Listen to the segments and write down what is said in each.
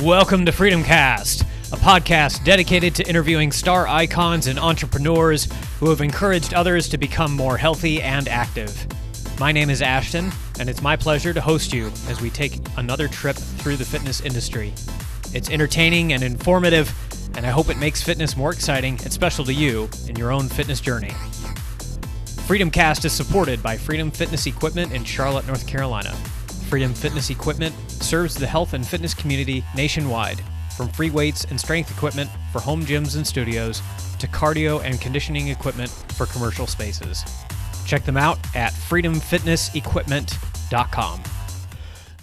Welcome to Freedom Cast, a podcast dedicated to interviewing star icons and entrepreneurs who have encouraged others to become more healthy and active. My name is Ashton, and it's my pleasure to host you as we take another trip through the fitness industry. It's entertaining and informative, and I hope it makes fitness more exciting and special to you in your own fitness journey. Freedom Cast is supported by Freedom Fitness Equipment in Charlotte, North Carolina. Freedom Fitness Equipment serves the health and fitness community nationwide, from free weights and strength equipment for home gyms and studios to cardio and conditioning equipment for commercial spaces. Check them out at freedomfitnessequipment.com.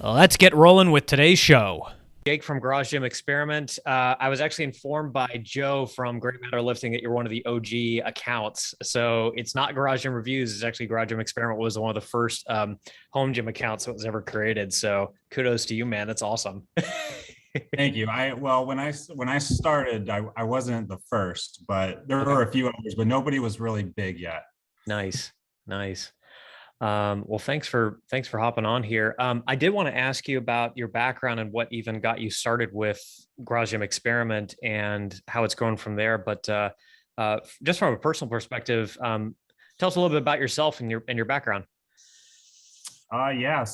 Let's get rolling with today's show. Jake from Garage Gym Experiment. I was actually informed by Joe from Great Matter Lifting that you're one of the OG accounts. So it's not Garage Gym Reviews. It's actually Garage Gym Experiment was one of the first home gym accounts that was ever created. So kudos to you, man. That's awesome. Thank you. When I started, I wasn't the first, but there were a few others, but nobody was really big yet. Nice. Well, thanks for hopping on here. I did want to ask you about your background and what even got you started with Garage Gym Experiment and how it's grown from there. But just from a personal perspective, tell us a little bit about yourself and your background. So I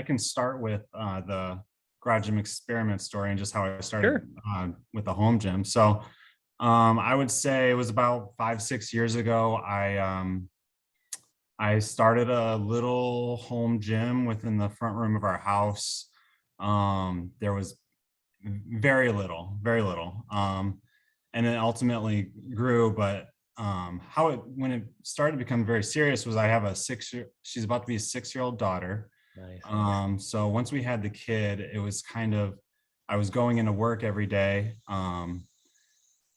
can start with the Garage Gym Experiment story and just how I started with the home gym. So I would say it was about 5-6 years ago. I started a little home gym within the front room of our house. There was very little. And it ultimately grew, but when it started to become very serious was I have she's about to be a 6-year-old daughter. Nice. So once we had the kid, it was I was going into work every day.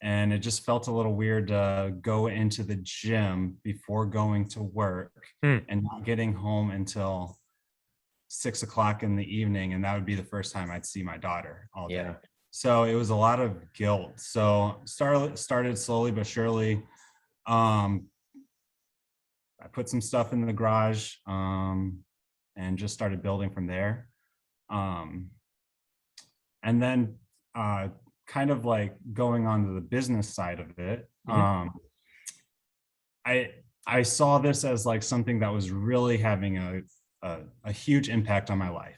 And it just felt a little weird to go into the gym before going to work and not getting home until 6 o'clock in the evening. And that would be the first time I'd see my daughter all day. Yeah. So it was a lot of guilt. So started slowly but surely. I put some stuff in the garage and just started building from there. And then kind of like going on to the business side of it. I saw this as like something that was really having a huge impact on my life.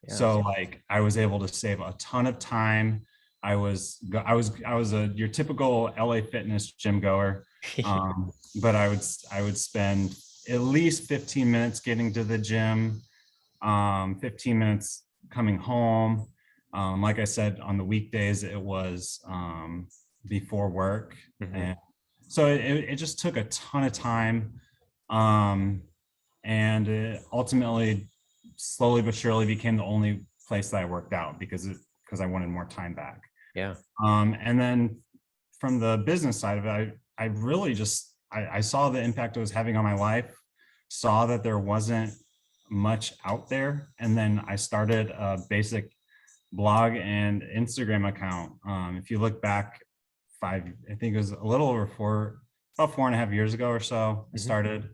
Yeah. So like I was able to save a ton of time. I was your typical LA Fitness gym goer, but I would spend at least 15 minutes getting to the gym, 15 minutes coming home. Like I said, on the weekdays, it was before work. And so it just took a ton of time. And it ultimately, slowly but surely became the only place that I worked out because I wanted more time back. Yeah. And then from the business side of it, I really just, I saw the impact it was having on my life, saw that there wasn't much out there. And then I started a basic blog and Instagram account. If you look back I think it was a little over about 4.5 years ago or so, I started.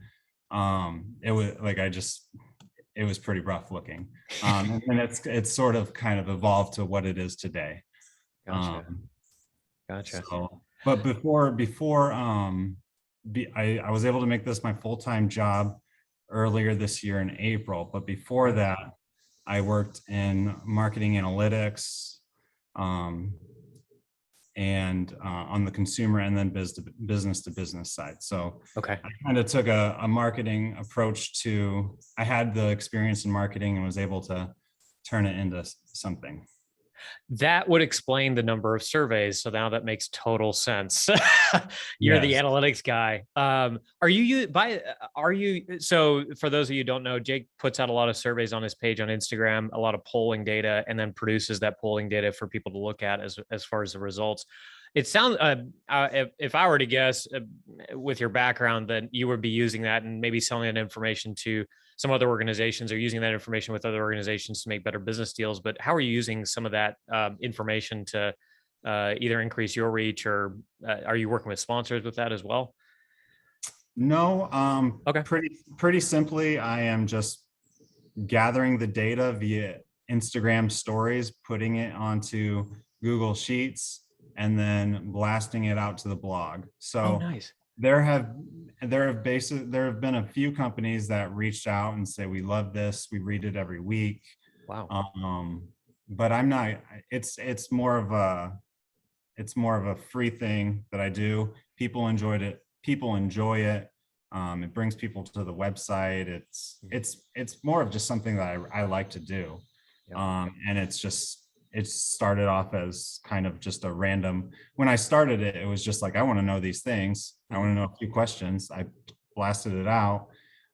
It was like, it was pretty rough looking. And it's sort of kind of evolved to what it is today. Gotcha. So, but before I was able to make this my full-time job earlier this year in April. But before that, I worked in marketing analytics and on the consumer and then business to business side. So I kind of took a marketing approach I had the experience in marketing and was able to turn it into something. That would explain the number of surveys. So now that makes total sense. You're the analytics guy. So for those of you who don't know, Jake puts out a lot of surveys on his page on Instagram, a lot of polling data, and then produces that polling data for people to look at as far as the results. It sounds, if I were to guess with your background, then you would be using that and maybe selling that information to some other organizations or using that information with other organizations to make better business deals. But how are you using some of that information to either increase your reach or are you working with sponsors with that as well? No. Pretty simply, I am just gathering the data via Instagram stories, putting it onto Google Sheets, and then blasting it out to the blog. Oh, So nice. there have been a few companies that reached out and say, we love this, we read it every week. Wow. But I'm not, it's more of a free thing that I do. People enjoy it. It brings people to the website. It's more of just something that I like to do. Yeah. And it started off as kind of just a random, when I started it, it was just like, I want to know these things. I want to know a few questions. I blasted it out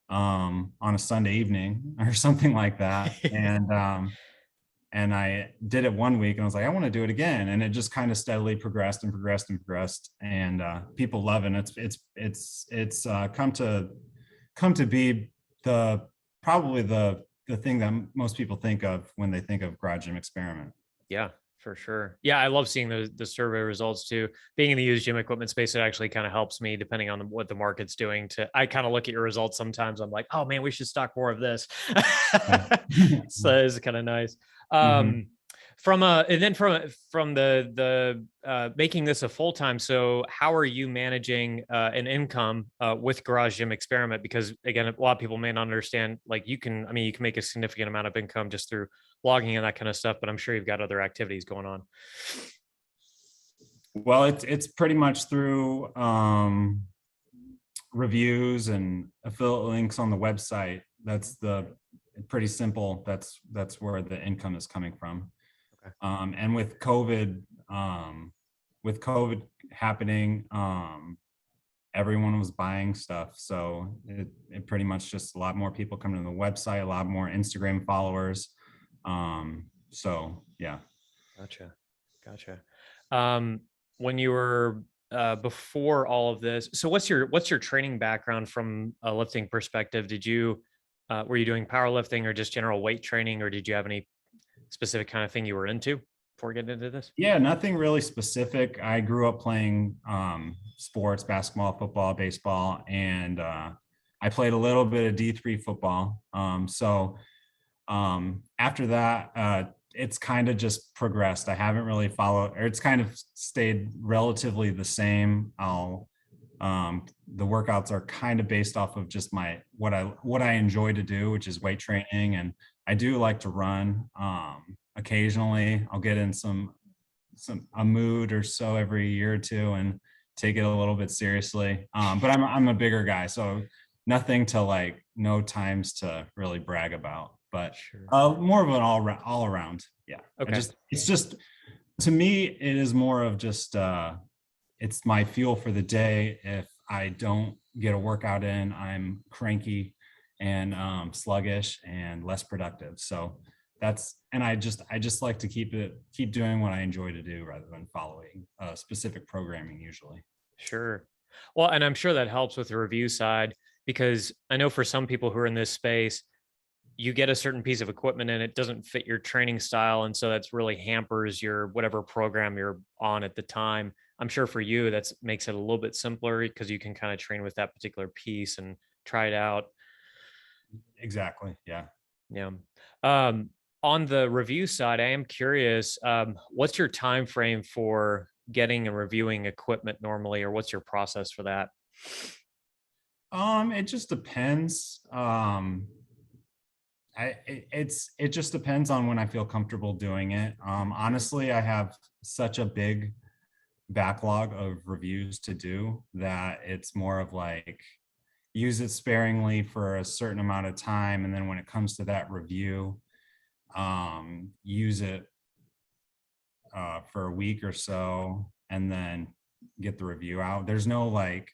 on a Sunday evening or something like that. And I did it one week and I was like, I want to do it again. And it just kind of steadily progressed and progressed and progressed. And people love it. And it's come to be probably the thing that most people think of when they think of Garage Gym Experiment. Yeah, for sure. Yeah, I love seeing the survey results too. Being in the used gym equipment space, it actually kind of helps me depending on what the market's doing. I kind of look at your results sometimes. I'm like, oh man, we should stock more of this. So it's kind of nice. Mhm. From the making this a full time. So how are you managing an income with Garage Gym Experiment? Because again, a lot of people may not understand. Like you can make a significant amount of income just through blogging and that kind of stuff. But I'm sure you've got other activities going on. Well, it's pretty much through reviews and affiliate links on the website. That's pretty simple. That's where the income is coming from. Okay. And with COVID happening, everyone was buying stuff. So it pretty much just a lot more people coming to the website, a lot more Instagram followers. So yeah. Gotcha. When you were before all of this, so what's your training background from a lifting perspective? Were you doing powerlifting or just general weight training, or did you have any specific kind of thing you were into before getting into this? Yeah, nothing really specific. I grew up playing sports, basketball, football, baseball, and I played a little bit of D3 football. After that, it's kind of just progressed. I haven't really followed, or it's kind of stayed relatively the same. The workouts are kind of based off of just what I enjoy to do, which is weight training, and I do like to run. Occasionally, I'll get in a mood or so every year or two and take it a little bit seriously. But I'm a bigger guy, so no times to really brag about. But Sure. more of an all around. Yeah. Okay. It's just, to me, it is more of just it's my fuel for the day. If I don't get a workout in, I'm cranky and sluggish and less productive. So I just like to keep doing what I enjoy to do rather than following specific programming usually. Sure. Well, and I'm sure that helps with the review side, because I know for some people who are in this space, you get a certain piece of equipment and it doesn't fit your training style. And so that's really hampers your whatever program you're on at the time. I'm sure for you, that makes it a little bit simpler because you can kind of train with that particular piece and try it out. Exactly. Yeah. Yeah. On the review side, I am curious, what's your time frame for getting and reviewing equipment normally, or what's your process for that? It just depends. It just depends on when I feel comfortable doing it. Honestly, I have such a big backlog of reviews to do that it's more of like, use it sparingly for a certain amount of time, and then when it comes to that review, use it for a week or so, and then get the review out. There's no like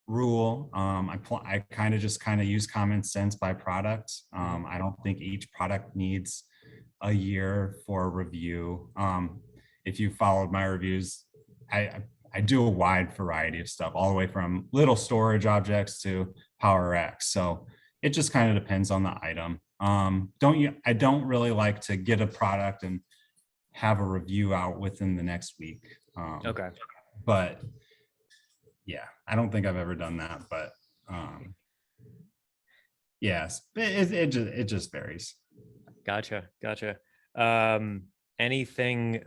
rule. I kind of use common sense by product. I don't think each product needs a year for a review. If you followed my reviews, I do a wide variety of stuff, all the way from little storage objects to Power X. So it just kind of depends on the item. I don't really like to get a product and have a review out within the next week. Okay. But yeah, I don't think I've ever done that, but yes, it just varies. Gotcha. Anything,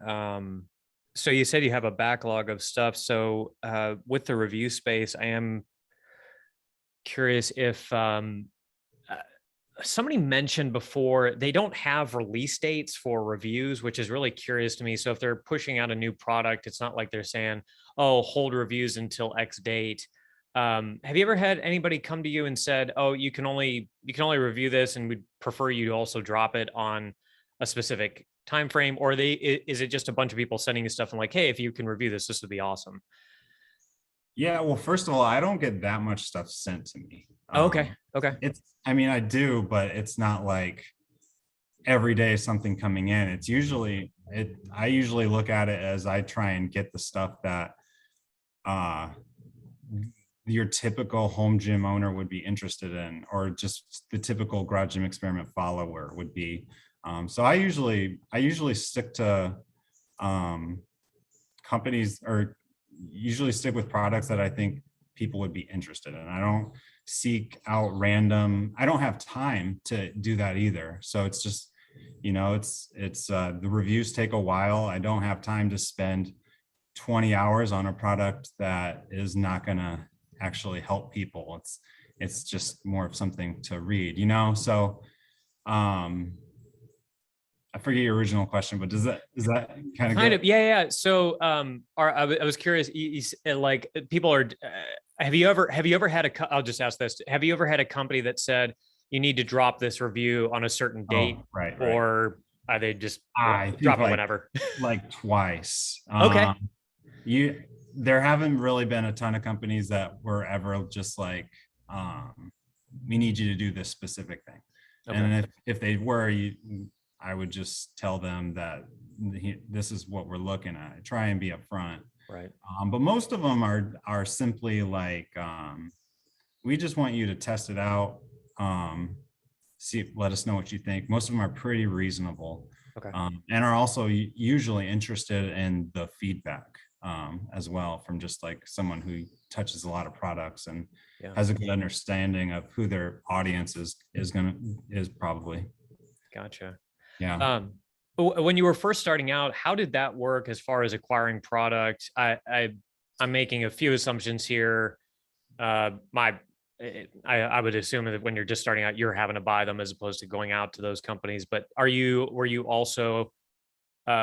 so you said you have a backlog of stuff. So with the review space, I am curious if uh, somebody mentioned before they don't have release dates for reviews, which is really curious to me. So if they're pushing out a new product, it's not like they're saying, "Oh, hold reviews until X date." Have you ever had anybody come to you and said, "Oh, you can only review this, and we'd prefer you to also drop it on a specific time frame," or is it just a bunch of people sending you stuff and like, "Hey, if you can review this, this would be awesome." Yeah, well, first of all, I don't get that much stuff sent to me. Oh, okay, okay, I mean, I do, but it's not like every day something coming in. I usually look at it as I try and get the stuff that uh your typical home gym owner would be interested in, or just the typical garage gym experiment follower would be. So I usually stick to um companies, or usually stick with products that I think people would be interested in. I don't seek out random. I don't have time to do that either. So it's just, it's the reviews take a while. I don't have time to spend 20 hours on a product that is not going to actually help people. It's just more of something to read. So um I forget your original question, but does that kind of kind get? of, yeah, yeah. So, I was curious. Like people are. Have you ever had I'll just ask this: have you ever had a company that said you need to drop this review on a certain date, Oh, right. or are they just I think drop it whenever? like twice. Okay, You There haven't really been a ton of companies that were ever just like, um, we need you to do this specific thing. okay, And if they were, I would just tell them that this is what we're looking at. Try and be upfront. right. But most of them are simply like, we just want you to test it out. Um, Let us know what you think. Most of them are pretty reasonable, Okay. and are also usually interested in the feedback as well, from just like someone who touches a lot of products and Yeah. has a good understanding of who their audience is probably. Gotcha. Yeah. Um, when you were first starting out, how did that work as far as acquiring product? I'm making a few assumptions here. My I would assume that when you're just starting out, you're having to buy them as opposed to going out to those companies. But were you also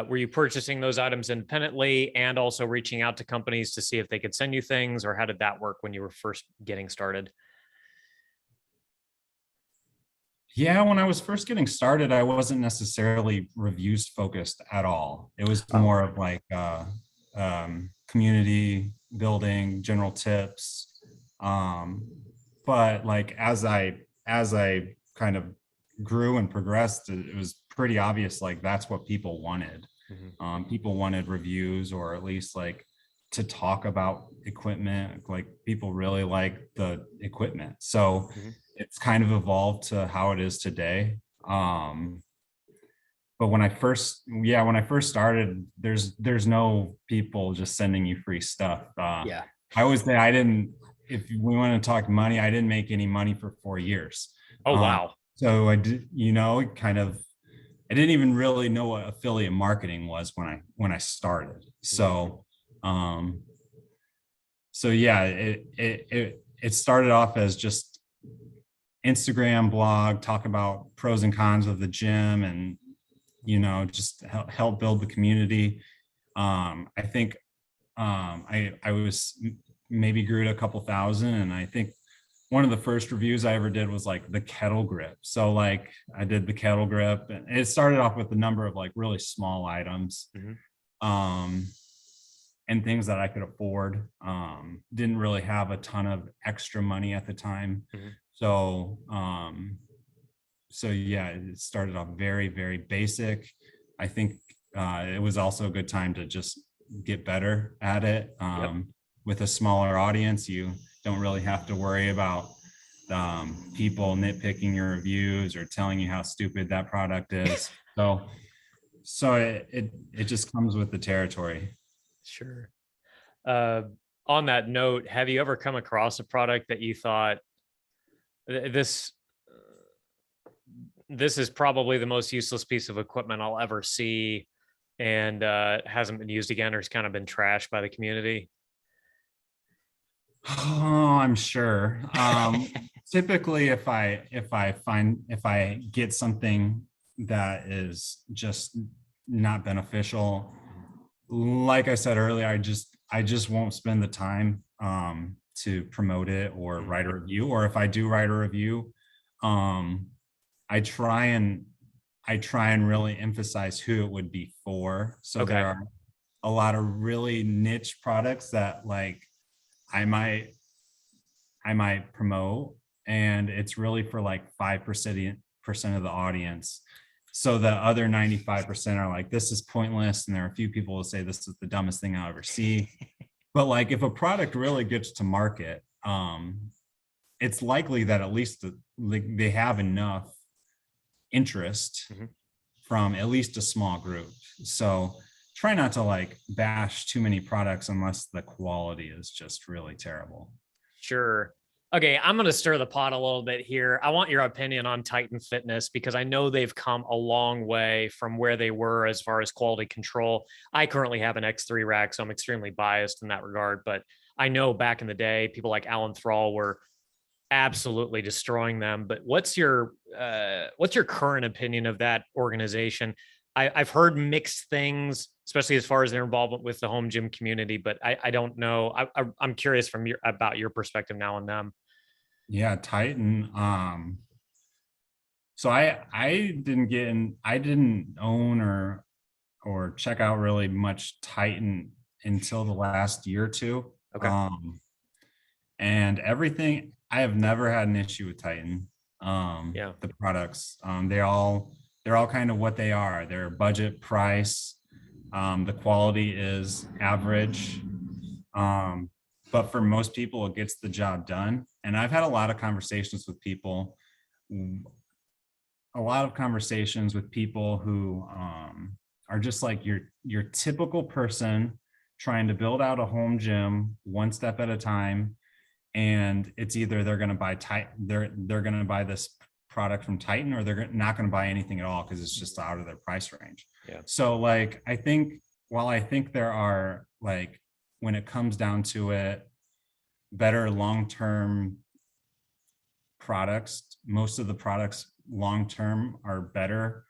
were you purchasing those items independently and also reaching out to companies to see if they could send you things, or how did that work when you were first getting started? Yeah, when I was first getting started, I wasn't necessarily reviews focused at all. It was Oh, more of like community building, general tips. Um, but like as I kind of grew and progressed, it was pretty obvious like that's what people wanted. mhm, People wanted reviews, or at least like to talk about equipment. Like people really like the equipment. So mhm. it's kind of evolved to how it is today. But when I first started, there's no people just sending you free stuff. Yeah. I always say I didn't. If we want to talk money, I didn't make any money for 4 years. Oh, Um, wow. so I did, kind of. I didn't even really know what affiliate marketing was when I started. Mhm. Um, so yeah, it started off as just Instagram blog, talk about pros and cons of the gym, and just help build the community. I think I was maybe grew to a couple thousand, and I think one of the first reviews I ever did was like the kettle grip. So like I did the kettle grip, and it started off with a number of like really small items. Mhm. Um, and things that I could afford. Didn't really have a ton of extra money at the time. Mhm. So, so yeah, it started off very, very basic. I think it was also a good time to just get better at it. Yep. With a smaller audience, you don't really have to worry about people nitpicking your reviews or telling you how stupid that product is. So it just comes with the territory. Sure. Uh, on that note, have you ever come across a product that you thought this this is probably the most useless piece of equipment I'll ever see, and hasn't been used again or has kind of been trashed by the community? Oh, I'm sure. Typically, if I get something that is just not beneficial, like I said earlier, I just won't spend the time to promote it or write a review. Or if I do write a review, um, I try and really emphasize who it would be for. So Okay. there are a lot of really niche products that like I might promote, and it's really for like 5% of the audience. So the other 95% are like, this is pointless. And there are a few people who say this is the dumbest thing I'll ever see. But like if a product really gets to market, it's likely that at least they have enough interest from at least a small group. So try not to like bash too many products unless the quality is just really terrible. Sure. Okay, I'm going to stir the pot a little bit here. I want your opinion on Titan Fitness because I know they've come a long way from where they were as far as quality control. I currently have an X3 rack, so I'm extremely biased in that regard. But I know back in the day, people like Alan Thrall were absolutely destroying them. But what's your current opinion of that organization? I've heard mixed things, especially as far as their involvement with the home gym community, but I don't know. I'm curious about your perspective now on them. Yeah, Titan. So I didn't own or check out really much Titan until the last year or two. Okay. And everything, I have never had an issue with Titan. Yeah. The products, they're all kind of what they are. They're budget price. The quality is average. But for most people, it gets the job done. And I've had a lot of conversations with people, who are just like your typical person trying to build out a home gym one step at a time. And it's either they're going to buy this product from Titan, or they're not going to buy anything at all because it's just out of their price range. Yeah. So like I think there are, like, when it comes down to it, better long-term products, most of the products long-term are better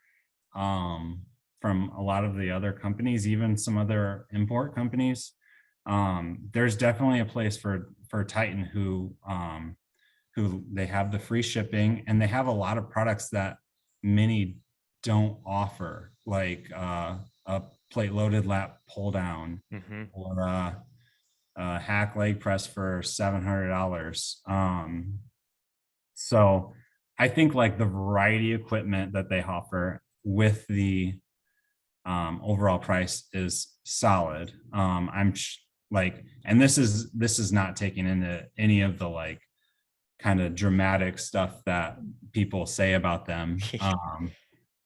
from a lot of the other companies, even some other import companies. There's definitely a place for Titan who they have the free shipping, and they have a lot of products that many don't offer, like a plate loaded lat pull down, or a hack leg press for $700. So I think like the variety of equipment that they offer with the overall price is solid. Like, and this is not taking into any of the like kind of dramatic stuff that people say about them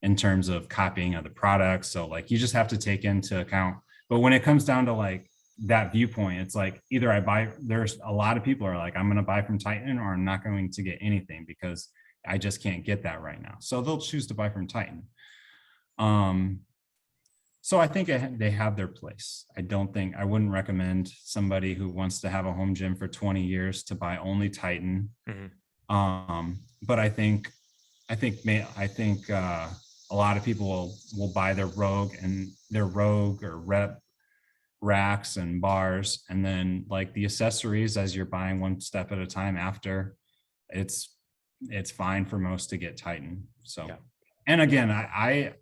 in terms of copying other products. So like you just have to take into account. But when it comes down to like that viewpoint, it's like either there's a lot of people are like, I'm going to buy from Titan, or I'm not going to get anything because I just can't get that right now. So they'll choose to buy from Titan. So I think they have their place. I wouldn't recommend somebody who wants to have a home gym for 20 years to buy only Titan. But I think a lot of people will buy their Rogue or Rep racks and bars, and then like the accessories as you're buying one step at a time after. It's fine for most to get Titan. So yeah. And again, I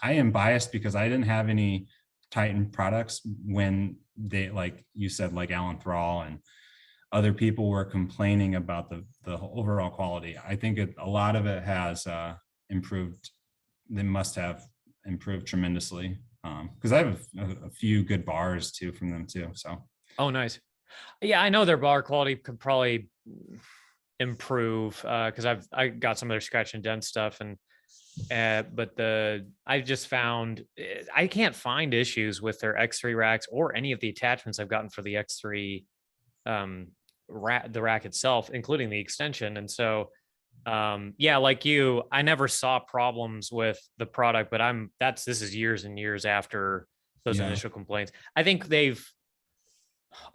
am biased because I didn't have any Titan products when they, like you said, like Alan Thrall and other people were complaining about the overall quality. I think a lot of it has improved. They must have improved tremendously, because I have a few good bars too from them too. So. Oh, nice. Yeah, I know their bar quality could probably improve because I got some of their scratch and dent stuff, and but I just found I can't find issues with their X3 racks or any of the attachments I've gotten for the X3 rack, the rack itself, including the extension. And so Yeah, like you, I never saw problems with the product, but this is years and years after those Yeah. initial complaints. I think they've,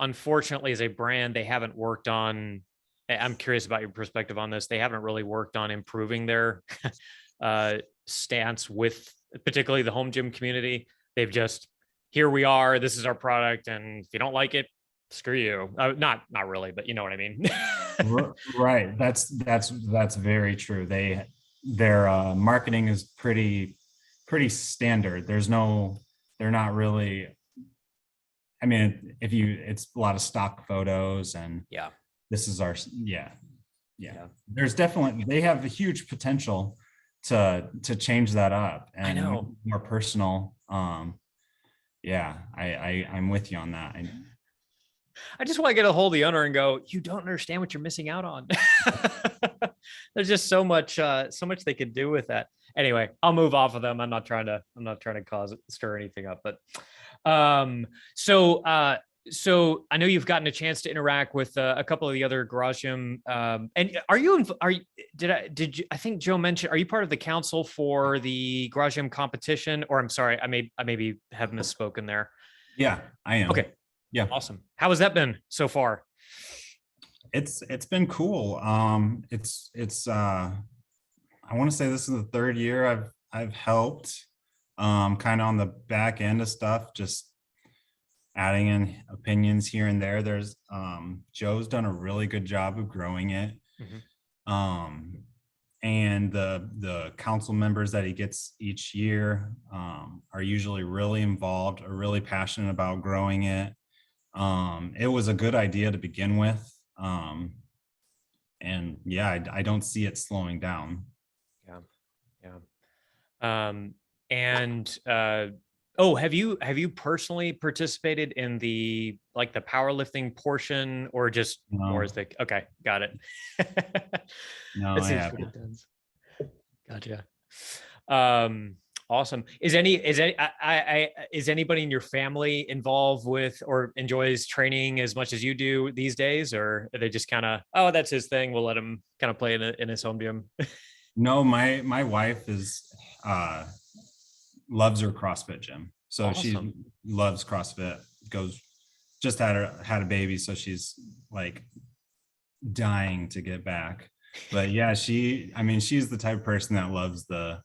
unfortunately, as a brand, they haven't worked on, I'm curious about your perspective on this. They haven't really worked on improving their stance with particularly the home gym community. They've just, here we are, this is our product, and if you don't like it, screw you. Not really, but you know what I mean. Right. That's very true. Their marketing is pretty standard. They're not really, I mean, it's a lot of stock photos and Yeah. this is our, yeah. There's definitely, they have a huge potential to change that up I and know. more personal. Yeah, I'm with you on that. I just want to get a hold of the owner and go, you don't understand what you're missing out on. There's just so much they could do with that. Anyway, I'll move off of them. I'm not trying to stir anything up, but so I know you've gotten a chance to interact with a couple of the other garage gym. And I think Joe mentioned, are you part of the council for the garage gym competition? Or I'm sorry, I maybe have misspoken there. Yeah, I am. Okay. Yeah. Awesome. How has that been so far? It's been cool. I want to say this is the third year I've helped, kind of on the back end of stuff, just adding in opinions here and there. There's Joe's done a really good job of growing it. And the council members that he gets each year are usually really involved, are really passionate about growing it. It was a good idea to begin with. And yeah, I don't see it slowing down. Have you personally participated in the powerlifting portion, or just more as okay, got it. No, I haven't. Gotcha. Awesome. Is anybody in your family involved with or enjoys training as much as you do these days, or are they just kind of, oh, that's his thing, we'll let him kind of play in his home gym? No, my wife loves her CrossFit gym. So awesome. She loves CrossFit, just had a baby. So she's like dying to get back. But yeah, she's the type of person that loves the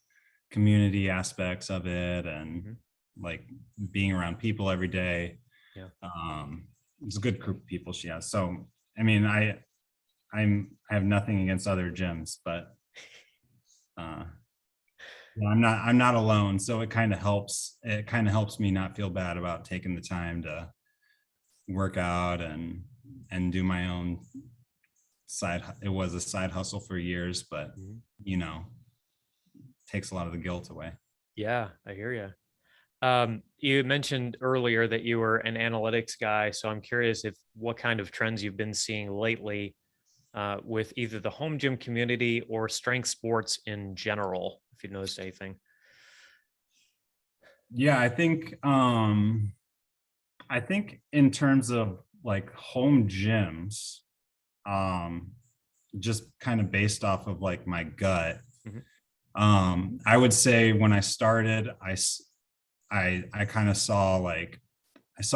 community aspects of it and like being around people every day. Yeah. It's a good group of people she has. So, I mean, I have nothing against other gyms, but I'm not alone. So it kind of helps me not feel bad about taking the time to work out and do my own it was a side hustle for years, but takes a lot of the guilt away. Yeah, I hear you. You mentioned earlier that you were an analytics guy. So I'm curious what kind of trends you've been seeing lately with either the home gym community or strength sports in general, if you noticed anything. Yeah, I think in terms of like home gyms, just kind of based off of like my gut, I would say when I started, I kind of saw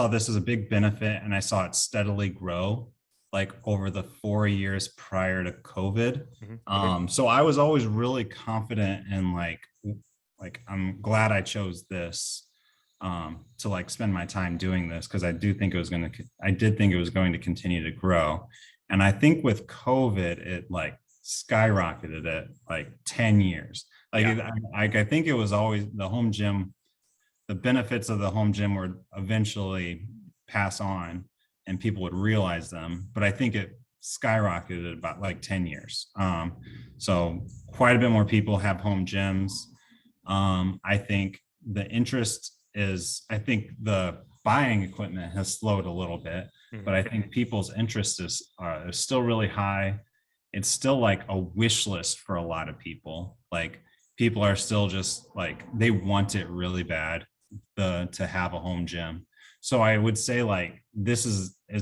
this as a big benefit, and I saw it steadily grow like over the 4 years prior to COVID. So I was always really confident in like I'm glad I chose this to like spend my time doing this, because I did think it was going to continue to grow. And I think with COVID, it like skyrocketed at like 10 years. I think it was always the home gym. The benefits of the home gym would eventually pass on and people would realize them. But I think it skyrocketed about like 10 years. So quite a bit more people have home gyms. I think the interest I think the buying equipment has slowed a little bit, but I think people's interest is still really high. It's still like a wish list for a lot of people. Like people are still just like, they want it really bad to have a home gym. So I would say like, this is a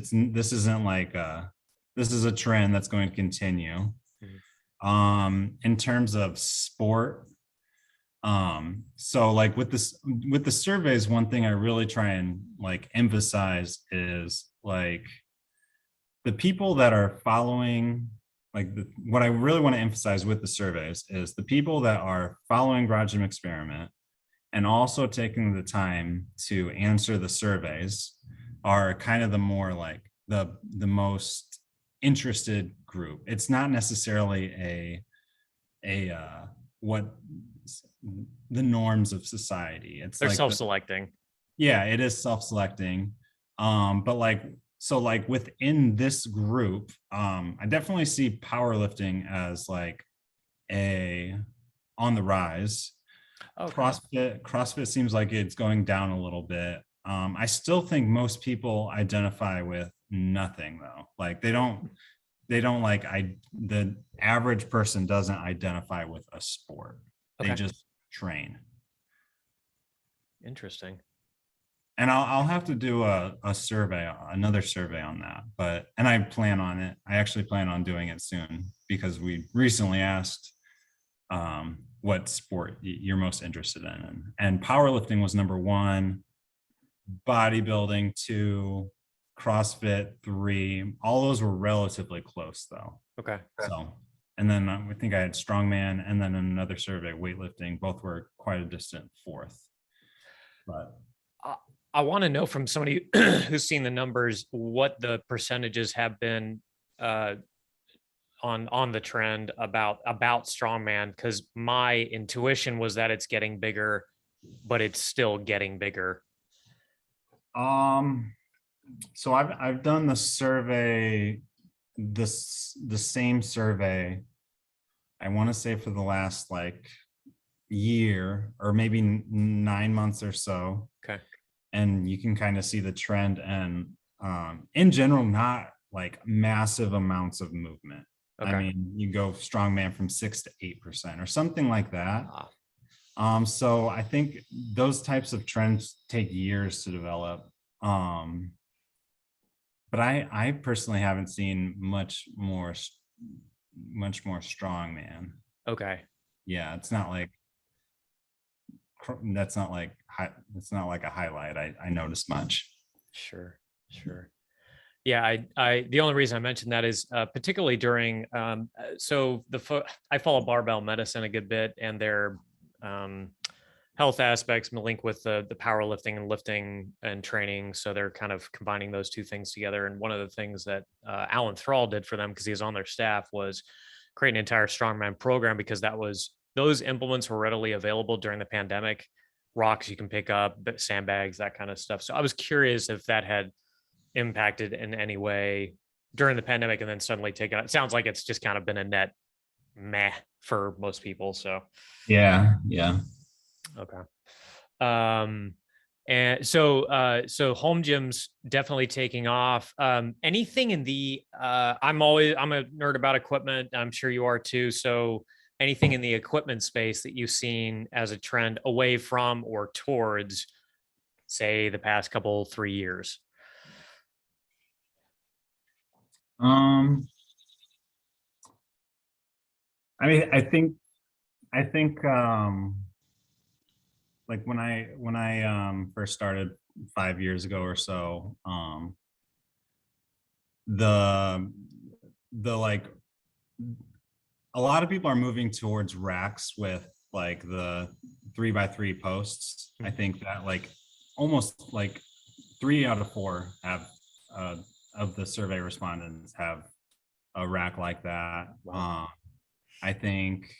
trend that's going to continue. In terms of sport, so like with the surveys, one thing I really try and like emphasize is like the people that are following, like what I really want to emphasize with the surveys is the people that are following Garage Gym Experiment and also taking the time to answer the surveys are kind of the more like the most interested group. It's not necessarily what the norms of society. It's They're like self-selecting. yeah, it is self-selecting. But like so like within this group, I definitely see powerlifting as like a on the rise. Okay. CrossFit seems like it's going down a little bit. I still think most people identify with nothing though. Like they don't like the average person doesn't identify with a sport. They Okay. just train. Interesting. And I'll have to do a survey, another survey on that. But and I plan on it. I actually plan on doing it soon because we recently asked what sport you're most interested in, and powerlifting was number one, bodybuilding two, CrossFit three. All those were relatively close though. Okay. So, and then I think I had strongman, and then in another survey, weightlifting. Both were quite a distant fourth. But I want to know from somebody who's seen the numbers what the percentages have been on the trend about strongman, because my intuition was that it's getting bigger, but it's still getting bigger. So I've done the survey, the same survey, I want to say for the last like year or maybe 9 months or so. Okay. And you can kind of see the trend, and in general, not like massive amounts of movement. Okay. I mean, you go strongman from 6 to 8% or something like that. So I think those types of trends take years to develop. But I personally haven't seen much more strongman. Okay. Yeah, it's not like that's not like it's not like a highlight I noticed much. Sure. Yeah, I the only reason I mentioned that is particularly during so I follow Barbell Medicine a good bit, and their health aspects linked with the powerlifting and lifting and training. So they're kind of combining those two things together. And one of the things that Alan Thrall did for them, because he was on their staff, was create an entire strongman program, because those implements were readily available during the pandemic. Rocks you can pick up, sandbags, that kind of stuff. So I was curious if that had impacted in any way during the pandemic and then suddenly taken. It sounds like it's just kind of been a net meh for most people. So yeah. Okay. And so home gyms definitely taking off. Anything in the I'm a nerd about equipment. I'm sure you are too. So anything in the equipment space that you've seen as a trend away from or towards, say, the past 3 years? I mean, I think like when I first started 5 years ago or so, the like a lot of people are moving towards racks with like the 3x3 posts. I think that like almost like 3 out of 4 have of the survey respondents have a rack like that. Wow. I think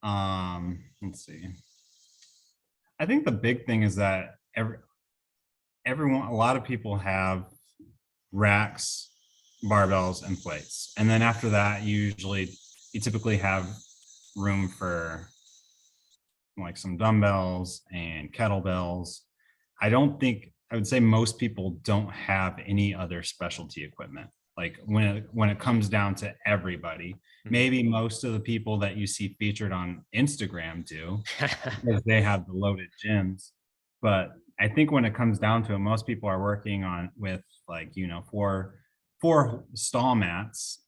let's see. I think the big thing is that everyone, a lot of people have racks, barbells, and plates. And then after that, you typically have room for like some dumbbells and kettlebells. I would say most people don't have any other specialty equipment. Like when it comes down to everybody, maybe most of the people that you see featured on Instagram do, because they have the loaded gyms. But I think when it comes down to it, most people are working with like, four stall mats,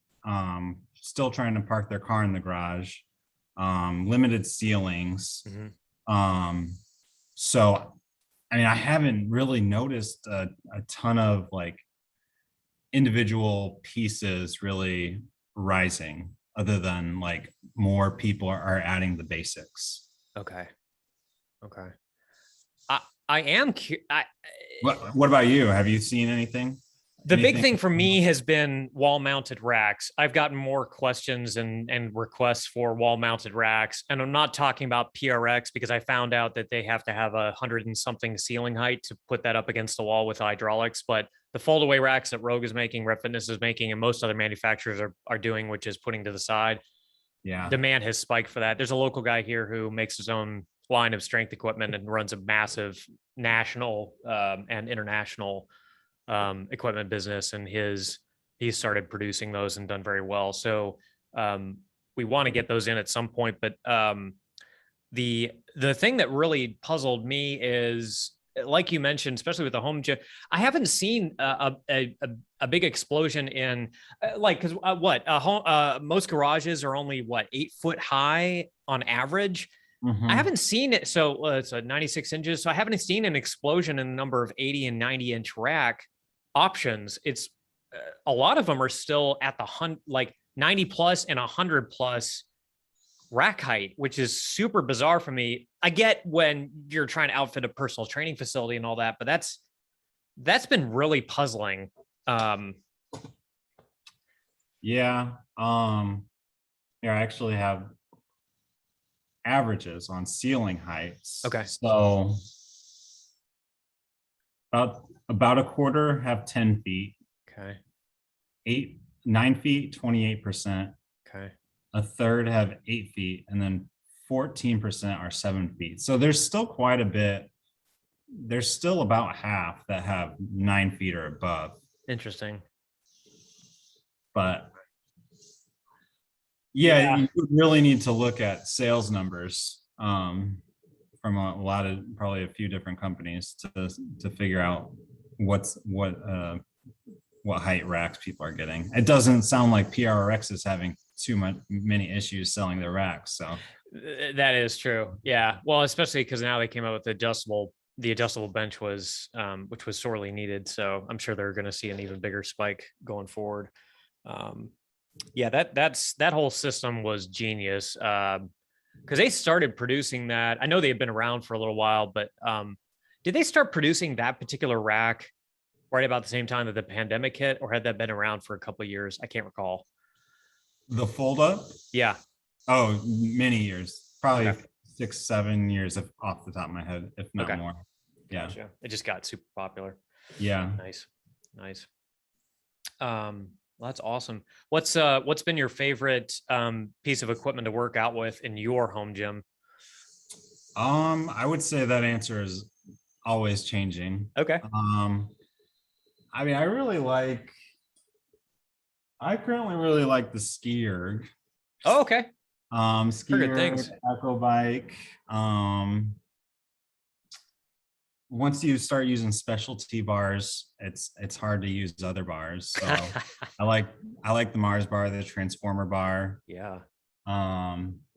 still trying to park their car in the garage, limited ceilings. So, I mean, I haven't really noticed a ton of like individual pieces really rising, other than like more people are adding the basics. Okay. I am What about you? Have you seen anything? The big thing for me has been wall mounted racks. I've gotten more questions and requests for wall mounted racks. And I'm not talking about PRX, because I found out that they have to have 100 and something ceiling height to put that up against the wall with hydraulics. But the fold away racks that Rogue is making, Rep Fitness is making, and most other manufacturers are doing, which is putting to the side. Yeah. Demand has spiked for that. There's a local guy here who makes his own line of strength equipment and runs a massive national and international equipment business, and he's started producing those and done very well. So we want to get those in at some point. But the thing that really puzzled me is, like you mentioned, especially with the home gym, I haven't seen a big explosion in because most garages are only 8 foot high on average. I haven't seen it. So it's 96 inches. So I haven't seen an explosion in the number of 80 and 90 inch rack options. It's a lot of them are still at the 90 plus and 100 plus rack height, which is super bizarre for me. I get when you're trying to outfit a personal training facility and all that, but that's been really puzzling. Yeah. I actually have averages on ceiling heights. Okay. So about a quarter have 10 feet. Okay. 9 feet, 28%. Okay. A third have 8 feet, and then 14% are 7 feet. So there's still quite a bit. There's still about half that have 9 feet or above. Interesting. But yeah, you really need to look at sales numbers from probably a few different companies to figure out what height racks people are getting. It doesn't sound like PRX is having many issues selling their racks. So that is true. Yeah. Well, especially because now they came out with the adjustable bench was which was sorely needed. So I'm sure they're going to see an even bigger spike going forward. Yeah, that whole system was genius. Because they started producing that. I know they had been around for a little while, but did they start producing that particular rack right about the same time that the pandemic hit, or had that been around for a couple of years? I can't recall. The fold up? Yeah. Oh, many years, probably 6-7 years off the top of my head, if not more. Yeah. Gotcha. It just got super popular. Yeah. Nice. Well, that's awesome. What's been your favorite piece of equipment to work out with in your home gym? I would say that answer is always changing. Okay. I mean, I currently really like the Ski-Erg. Oh, okay. Ski-Erg, Echo Bike. Once you start using specialty bars, it's hard to use other bars. So I like the Mars bar, the Transformer bar. Yeah.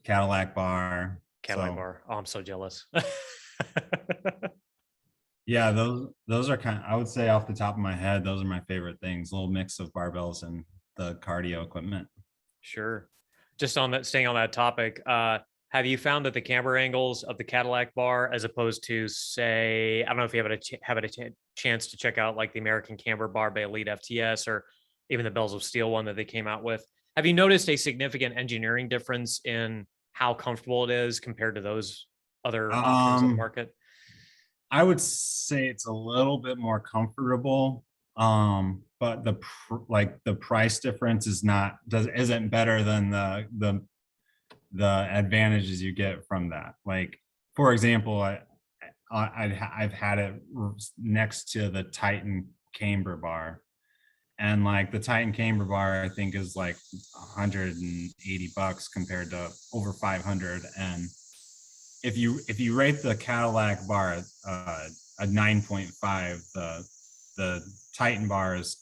Cadillac bar. Bar. Oh, I'm so jealous. Yeah, those are I would say off the top of my head, those are my favorite things. A little mix of barbells and the cardio equipment. Sure. Just staying on that topic, have you found that the camber angles of the Cadillac bar, as opposed to, say, I don't know if you have a chance to check out like the American Camber Bar by Elite FTS, or even the Bells of Steel one that they came out with, have you noticed a significant engineering difference in how comfortable it is compared to those other options in the market? I would say it's a little bit more comfortable, but the price difference isn't better than the advantages you get from that. Like, for example, I've had it next to the Titan camber bar, and like the Titan camber bar I think is like $180 compared to over 500. And if you rate the Cadillac bar a 9.5, the Titan bar is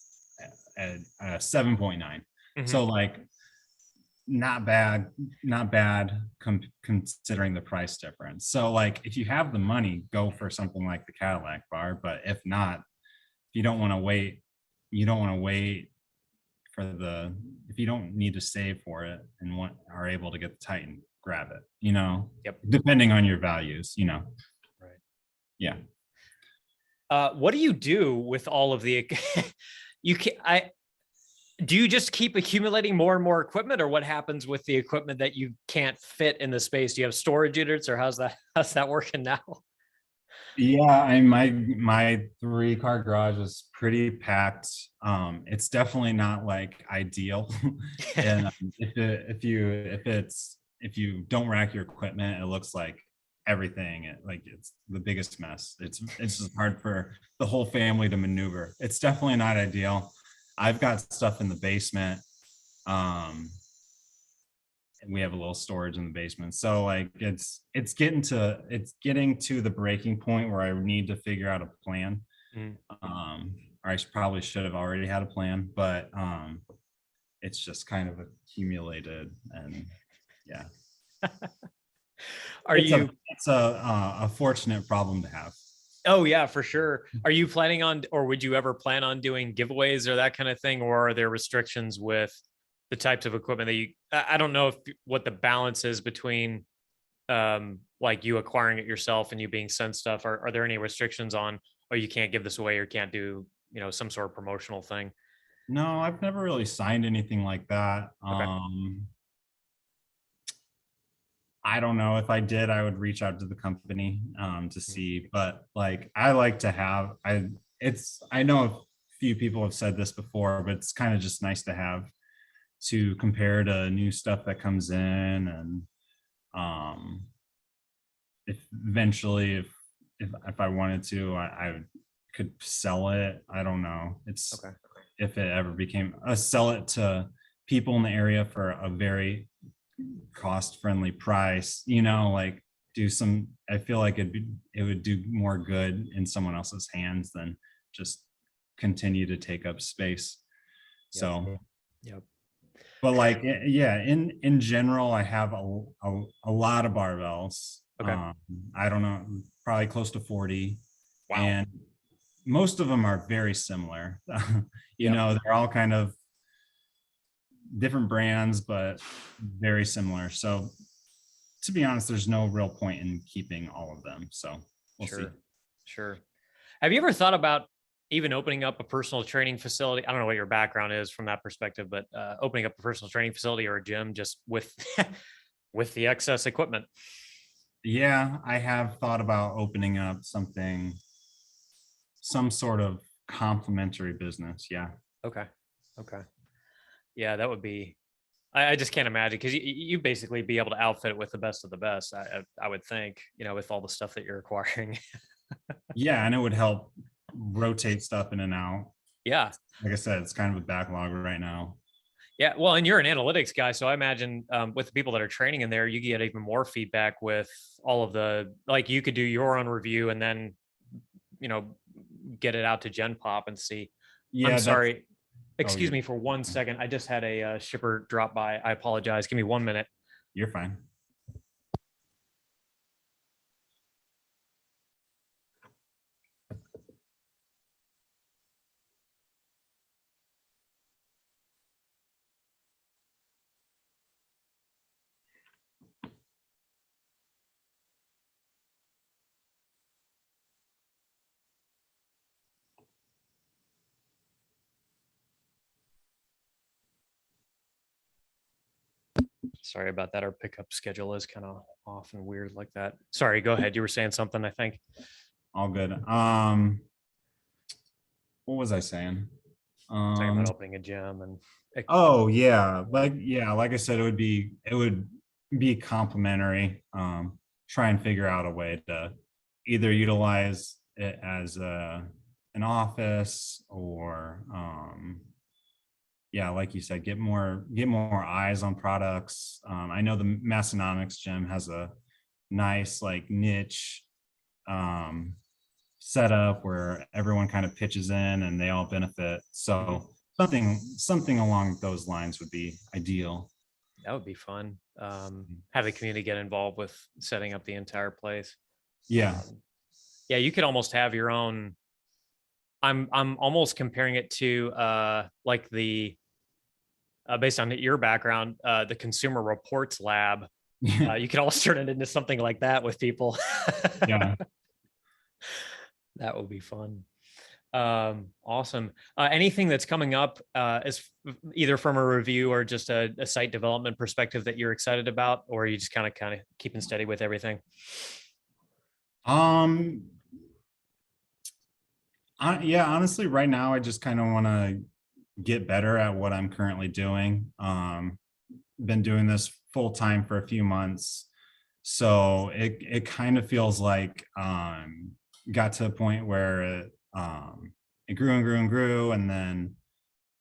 at 7.9. So like not bad, not bad considering the price difference. So like if you have the money, go for something like the Cadillac bar. But if not, if you don't want to wait, you don't want to wait for the, if you don't need to save for it and are able to get the Titan, grab it, Yep. depending on your values, Right. Yeah. What do you do with all of the do you just keep accumulating more and more equipment, or what happens with the equipment that you can't fit in the space? Do you have storage units, or how's that working now? Yeah, my 3-car garage is pretty packed. It's definitely not like ideal. And if you don't rack your equipment, it looks like it's the biggest mess. It's just hard for the whole family to maneuver. It's definitely not ideal. I've got stuff in the basement. And we have a little storage in the basement. So like it's getting to the breaking point where I need to figure out a plan. Mm. Or I probably should have already had a plan, but it's just kind of accumulated, and yeah. It's a fortunate problem to have. Oh yeah, for sure. Are you planning on, or would you ever plan on doing giveaways or that kind of thing? Or are there restrictions with the types of equipment that I don't know what the balance is between like you acquiring it yourself and you being sent stuff. Are there any restrictions on, oh, you can't give this away or can't do, some sort of promotional thing? No, I've never really signed anything like that. Okay. I don't know. If I did, I would reach out to the company to see. But like, I like to have. I know a few people have said this before, but it's kind of just nice to have to compare to new stuff that comes in, and if eventually, if I wanted to, I could sell it. I don't know. It's Okay. If it ever became sell it to people in the area for a very cost friendly price, like I feel like it would do more good in someone else's hands than just continue to take up space. Yep. So yep. But like, yeah, in general, I have a lot of barbells. Okay. I don't know, probably close to 40. Wow. And most of them are very similar. They're all kind of different brands, but very similar. So to be honest, there's no real point in keeping all of them. So we'll see. Sure. Have you ever thought about even opening up a personal training facility? I don't know what your background is from that perspective, but opening up a personal training facility or a gym just with with the excess equipment. Yeah, I have thought about opening up some sort of complementary business. Yeah. Okay. Yeah, that would be, I just can't imagine, because you basically be able to outfit it with the best of the best. I would think, with all the stuff that you're acquiring. Yeah, and it would help rotate stuff in and out. Yeah. Like I said, it's kind of a backlog right now. Yeah. Well, and you're an analytics guy. So I imagine with the people that are training in there, you get even more feedback with all of like you could do your own review and then, get it out to Gen Pop and see. Yeah, I'm sorry. Excuse me for 1 second. I just had a shipper drop by. I apologize. Give me 1 minute. You're fine. Sorry about that. Our pickup schedule is kind of off and weird like that. Sorry, go ahead. You were saying something, I think. All good. What was I saying? Talking about opening a gym and oh yeah, like I said, it would be complimentary. Try and figure out a way to either utilize it as an office or yeah, like you said, get more eyes on products. I know the Massonomics gym has a nice like niche setup where everyone kind of pitches in and they all benefit. So something along those lines would be ideal. That would be fun. Have the community get involved with setting up the entire place. Yeah. Yeah, you could almost have your own. I'm almost comparing it to like the based on your background, the Consumer Reports Lab. You could almost turn it into something like that with people. Yeah. That would be fun. Awesome. Anything that's coming up is either from a review or just a site development perspective that you're excited about, or are you just kind of keeping steady with everything? Yeah, honestly, right now I just kind of want to get better at what I'm currently doing. Been doing this full time for a few months, so it kind of feels like got to a point where it grew and grew and grew, and then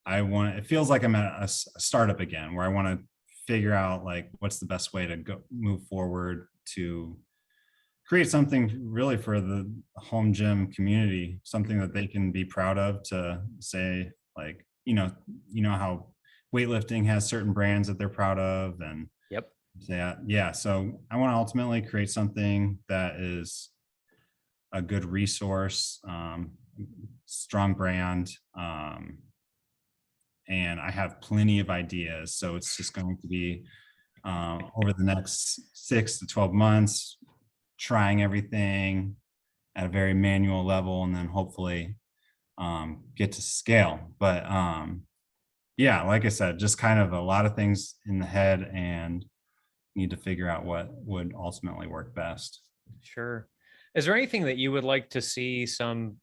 it feels like I'm at a startup again, where I want to figure out like what's the best way to go move forward to create something really for the home gym community, something that they can be proud of, to say like, you know how weightlifting has certain brands that they're proud of, and Yep. yeah. So I want to ultimately create something that is a good resource, strong brand, and I have plenty of ideas. So it's just going to be over the next 6 to 12 months, trying everything at a very manual level, and then hopefully get to scale. But yeah, like I said, just kind of a lot of things in the head, and need to figure out what would ultimately work best. Sure. Is there anything that you would like to see some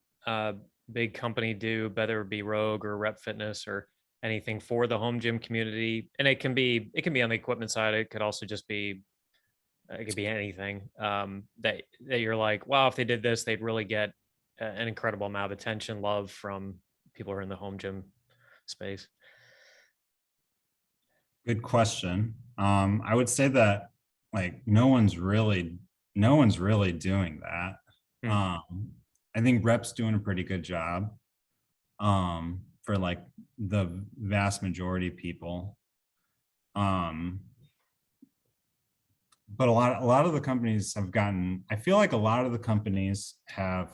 big company do, whether it be Rogue or Rep Fitness or anything for the home gym community? And it can be on the equipment side. It could also just be it could be anything that you're like, wow, if they did this, they'd really get an incredible amount of attention, love from people who are in the home gym space. Good question. I would say that like no one's really doing that. Hmm. I think Rep's doing a pretty good job for like the vast majority of people. Um, but a lot of the companies have gotten. I feel like a lot of the companies have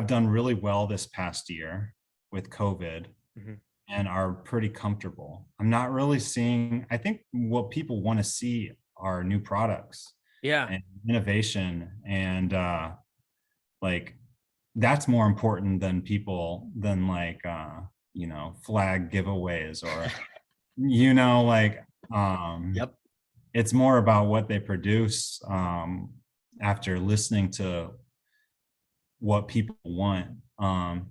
done really well this past year with COVID, Hmm. and are pretty comfortable. I'm not really seeing. I think what people want to see are new products Yeah. and innovation, and like that's more important than like flag giveaways, or like Yep. it's more about what they produce after listening to what people want.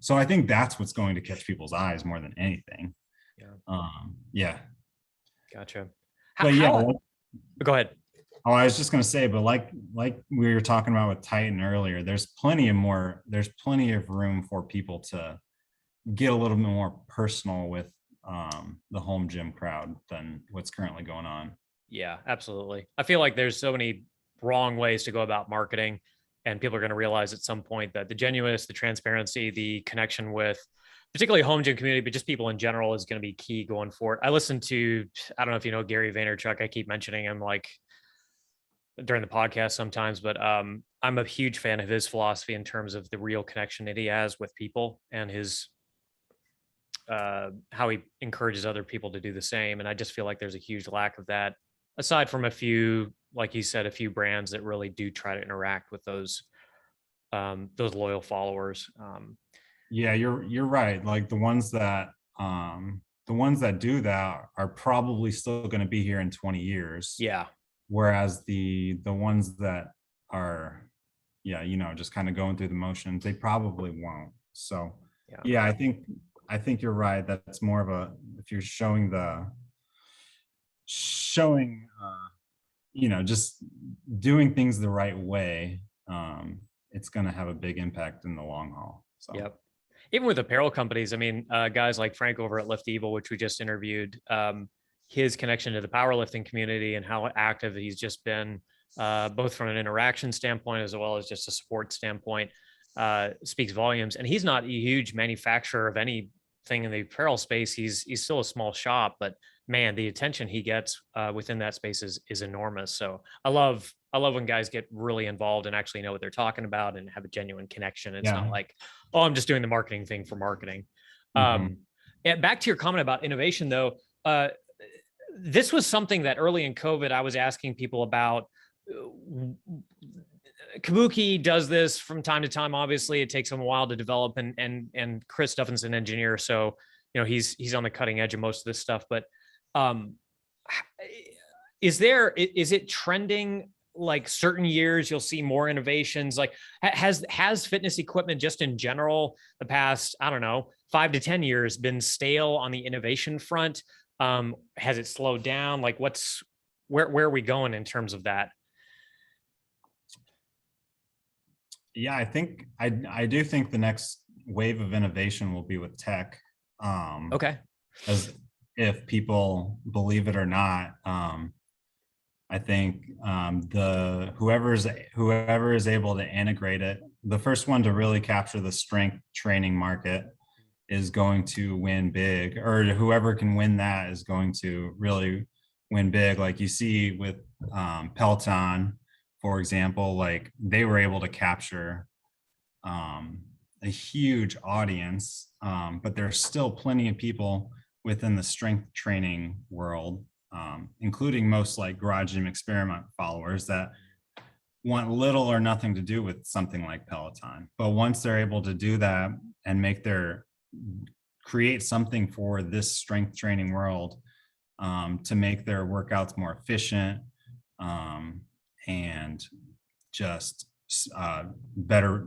So I think that's what's going to catch people's eyes more than anything. Yeah. Yeah. Gotcha. But yeah, Go ahead. oh, I was just gonna say, but like we were talking about with Titan earlier, there's plenty of room for people to get a little bit more personal with the home gym crowd than what's currently going on. Yeah, absolutely. I feel like there's so many wrong ways to go about marketing, and people are going to realize at some point that the genuineness, the transparency, the connection with particularly home gym community, but just people in general is going to be key going forward. I listen to, I don't know if you know Gary Vaynerchuk. I keep mentioning him like during the podcast sometimes, but I'm a huge fan of his philosophy in terms of the real connection that he has with people and his how he encourages other people to do the same. And I just feel like there's a huge lack of that, aside from a few, like you said, a few brands that really do try to interact with those loyal followers. Yeah, you're right. Like the ones that do that are probably still going to be here in 20 years. Yeah. Whereas the ones that are, yeah, just kind of going through the motions, they probably won't. So Yeah. yeah, I think you're right. That's more of a, if you're showing just doing things the right way, it's going to have a big impact in the long haul. So Yep. Even with apparel companies, I mean, guys like Frank over at Lift Evil, which we just interviewed, his connection to the powerlifting community and how active he's just been, both from an interaction standpoint as well as just a support standpoint, speaks volumes. And he's not a huge manufacturer of any thing in the apparel space. He's still a small shop, but man, the attention he gets within that space is enormous. So I love when guys get really involved and actually know what they're talking about and have a genuine connection. It's not Yeah. like, oh, I'm just doing the marketing thing for marketing. Mhm. And back to your comment about innovation, though, this was something that early in COVID I was asking people about. Kabuki does this from time to time. Obviously, it takes him a while to develop, and Chris Duffin's an engineer, so he's on the cutting edge of most of this stuff. But um, is it trending like certain years you'll see more innovations? Like has fitness equipment just in general the past, I don't know, 5 to 10 years been stale on the innovation front? Has it slowed down? Like where are we going in terms of that? Yeah, I do think the next wave of innovation will be with tech. Okay. As if people believe it or not, I think the whoever is able to integrate it, the first one to really capture the strength training market is going to win big, or whoever can win that is going to really win big. Like you see with Peloton, for example, like they were able to capture a huge audience, but there's still plenty of people within the strength training world, including most like garage gym experiment followers that want little or nothing to do with something like Peloton. But once they're able to do that and create something for this strength training world, to make their workouts more efficient, and just better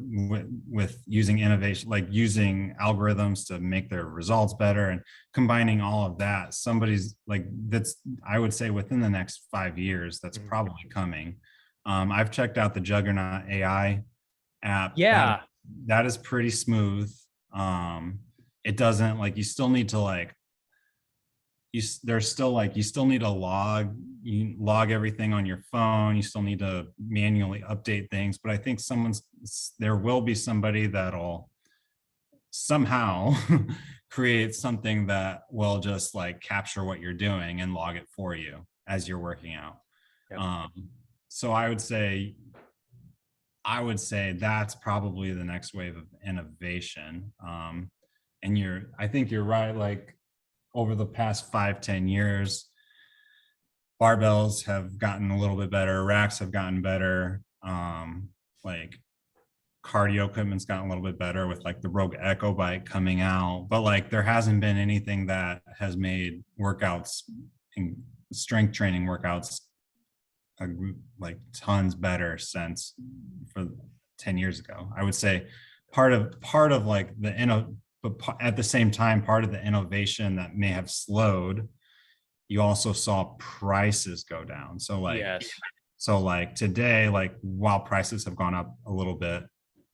with using innovation, like using algorithms to make their results better, and combining all of that, somebody's like, that's, I would say within the next 5 years, that's probably coming. I've checked out the Juggernaut AI app. Yeah. That is pretty smooth. It doesn't, like, you still need to like, you still need to log everything on your phone. You still need to manually update things, but I think there will be somebody that'll somehow create something that will just like capture what you're doing and log it for you as you're working out. Yep. So I would say that's probably the next wave of innovation. And I think you're right. Like, over the past 5-10 years, barbells have gotten a little bit better, racks have gotten better, like cardio equipment's gotten a little bit better with like the Rogue Echo Bike coming out, but like there hasn't been anything that has made workouts and strength training workouts like tons better since for 10 years ago. I would say part of like but at the same time, part of the innovation that may have slowed, you also saw prices go down. So like, yes. So like today, like while prices have gone up a little bit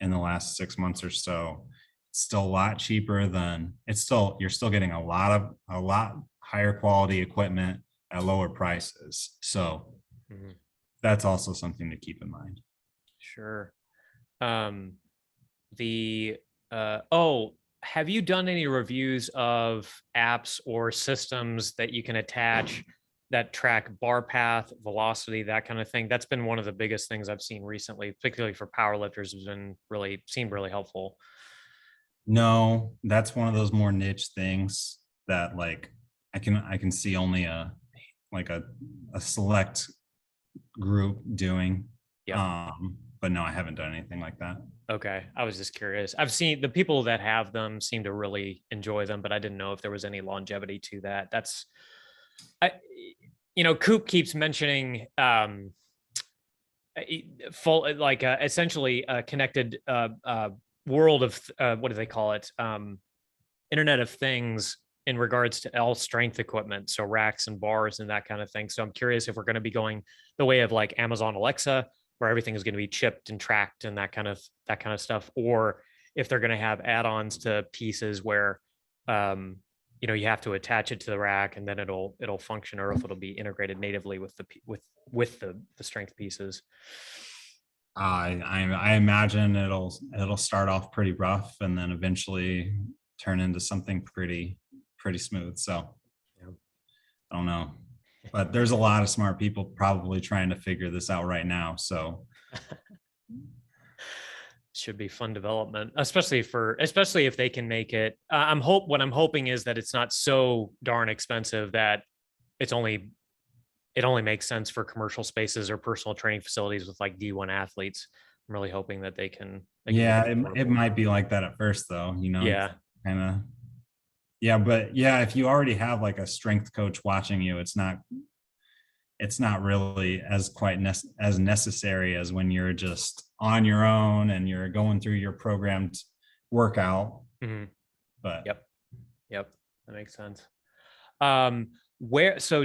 in the last 6 months or so, it's still a lot cheaper you're still getting a lot higher quality equipment at lower prices. So that's also something to keep in mind. Sure. Have you done any reviews of apps or systems that you can attach that track bar path, velocity, that kind of thing? That's been one of the biggest things I've seen recently, particularly for powerlifters, has seemed really helpful. No, that's one of those more niche things that like I can see only a select group doing. Yeah. But no, I haven't done anything like that. Okay. I was just curious. I've seen the people that have them seem to really enjoy them, but I didn't know if there was any longevity to that. Coop keeps mentioning essentially a connected world of what do they call it? Internet of Things in regards to all strength equipment. So racks and bars and that kind of thing. So I'm curious if we're going to be going the way of like Amazon Alexa, where everything is going to be chipped and tracked and that kind of stuff, or if they're going to have add-ons to pieces where, you have to attach it to the rack and then it'll function, or if it'll be integrated natively with the strength pieces. I imagine it'll start off pretty rough, and then eventually turn into something pretty smooth. So I don't know, but there's a lot of smart people probably trying to figure this out right now. So should be fun development, especially if they can make it. What I'm hoping is that it's not so darn expensive that it only makes sense for commercial spaces or personal training facilities with like D1 athletes. I'm really hoping that they can it might be like that at first though, Yeah. kind of. Yeah. But yeah, if you already have like a strength coach watching you, it's not really as as necessary as when you're just on your own and you're going through your programmed workout. Mm-hmm. But Yep. That makes sense.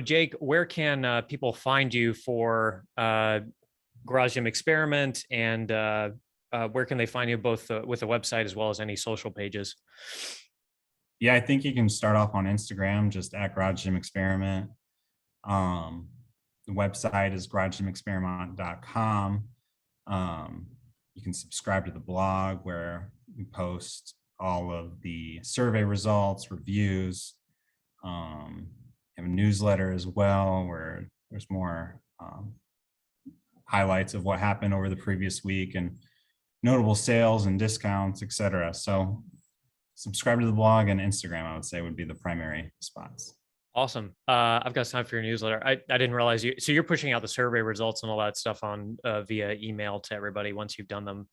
Jake, where can people find you for Garage Gym Experiment, and where can they find you both with the website as well as any social pages? Yeah, I think you can start off on Instagram, just at Garage Gym Experiment. The website is garagegymexperiment.com. You can subscribe to the blog where we post all of the survey results, reviews. We have a newsletter as well where there's more highlights of what happened over the previous week and notable sales and discounts, etc. So subscribe to the blog and Instagram, I would say, would be the primary spots. Awesome. I've got time for your newsletter. I didn't realize so you're pushing out the survey results and all that stuff on via email to everybody once you've done them.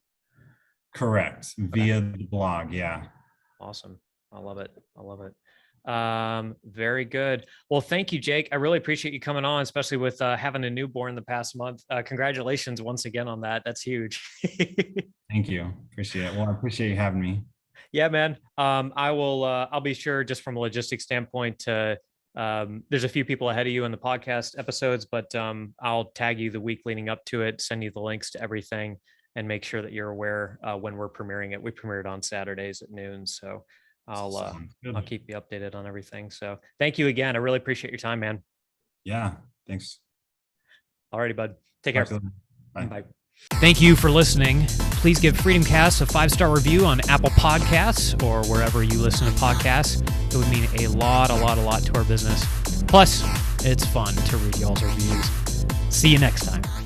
Correct. Via the blog. Yeah. Awesome. I love it. Very good. Well, thank you, Jake. I really appreciate you coming on, especially with having a newborn the past month. Congratulations once again on that. That's huge. Thank you. Appreciate it. Well, I appreciate you having me. Yeah, man. I'll be sure, just from a logistics standpoint, to there's a few people ahead of you in the podcast episodes, but I'll tag you the week leading up to it, send you the links to everything, and make sure that you're aware when we're premiering it. We premiere it on Saturdays at noon, so I'll keep you updated on everything. So thank you again. I really appreciate your time, man. Yeah, thanks. Alrighty, bud. Take care. Bye. Bye. Thank you for listening. Please give Freedom Cast a 5-star review on Apple Podcasts or wherever you listen to podcasts. It would mean a lot to our business. Plus, it's fun to read y'all's reviews. See you next time.